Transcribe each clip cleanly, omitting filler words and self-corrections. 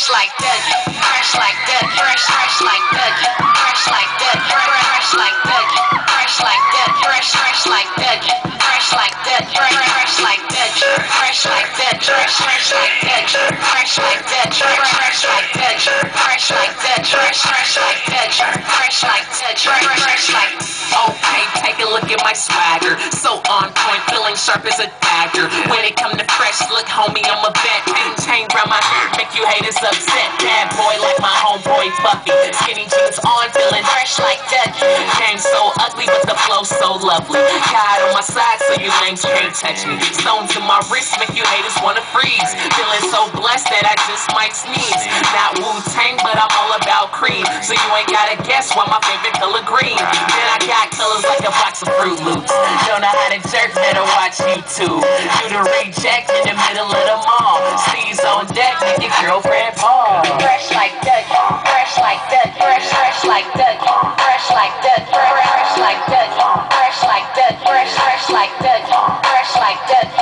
fresh like Dougie, fresh like Dougie, fresh like Dougie, fresh like Dougie, fresh like Dougie, fresh like Dougie, fresh like Dougie, fresh like Dougie, fresh like Dougie, fresh like Dougie, fresh like Dougie, fresh like Dougie, fresh like Dougie, fresh like Dougie, fresh like Dougie, fresh like Dougie, fresh like. Okay, take a look at my swagger, so on point, feeling sharp as a dagger. When it come to fresh look, homie, I'm a vet. Chain round my neck, make you haters upset. Bad boy like my homeboy Buffy, skinny jeans on, feeling fresh like Dougie. Game so ugly, but the flow so lovely. God on my side, so you lames can't touch me. Stones in my wrist, make you haters wanna freeze. Feeling so blessed that I just might sneeze. Not Wu-Tang, but I'm all about cream, so you ain't gotta guess why my favorite color green. Then I got colors like a box of Fruit Loops. Don't know how to jerk, better watch YouTube. Do the reject in the middle of the mall. Steve's on deck, make your girlfriend fall. Fresh like Dougie, fresh like Dougie, fresh like Dougie, fresh like Dougie, fresh like Dougie, fresh like Dougie, fresh like Dougie, fresh like Dougie,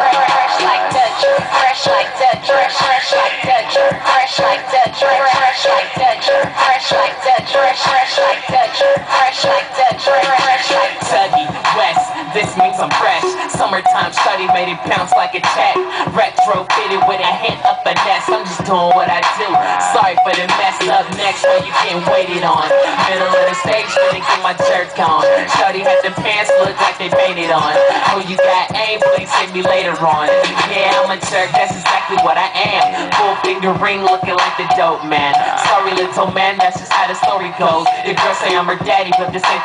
fresh like Dougie, fresh like Dougie, fresh like Dougie, fresh like Dougie, fresh like Dougie, fresh like Dougie, fresh like Dougie, fresh like Dougie, fresh like Dougie West. This means I'm fresh. Summertime study made it bounce like a check. Retro fitted with a hint of finesse. I'm just doing what I do. Sorry for the mess. Up next, where you getting waited on. Middle of the stage, finna get my jerk on. Shorty had the pants look like they painted on. Oh, you got aim? Please hit me later on. Yeah, I'm a jerk. That's exactly what I am. Full finger ring, looking like the dope man. Sorry, little man. That's just how the story goes. The girl say I'm her daddy, but this ain't the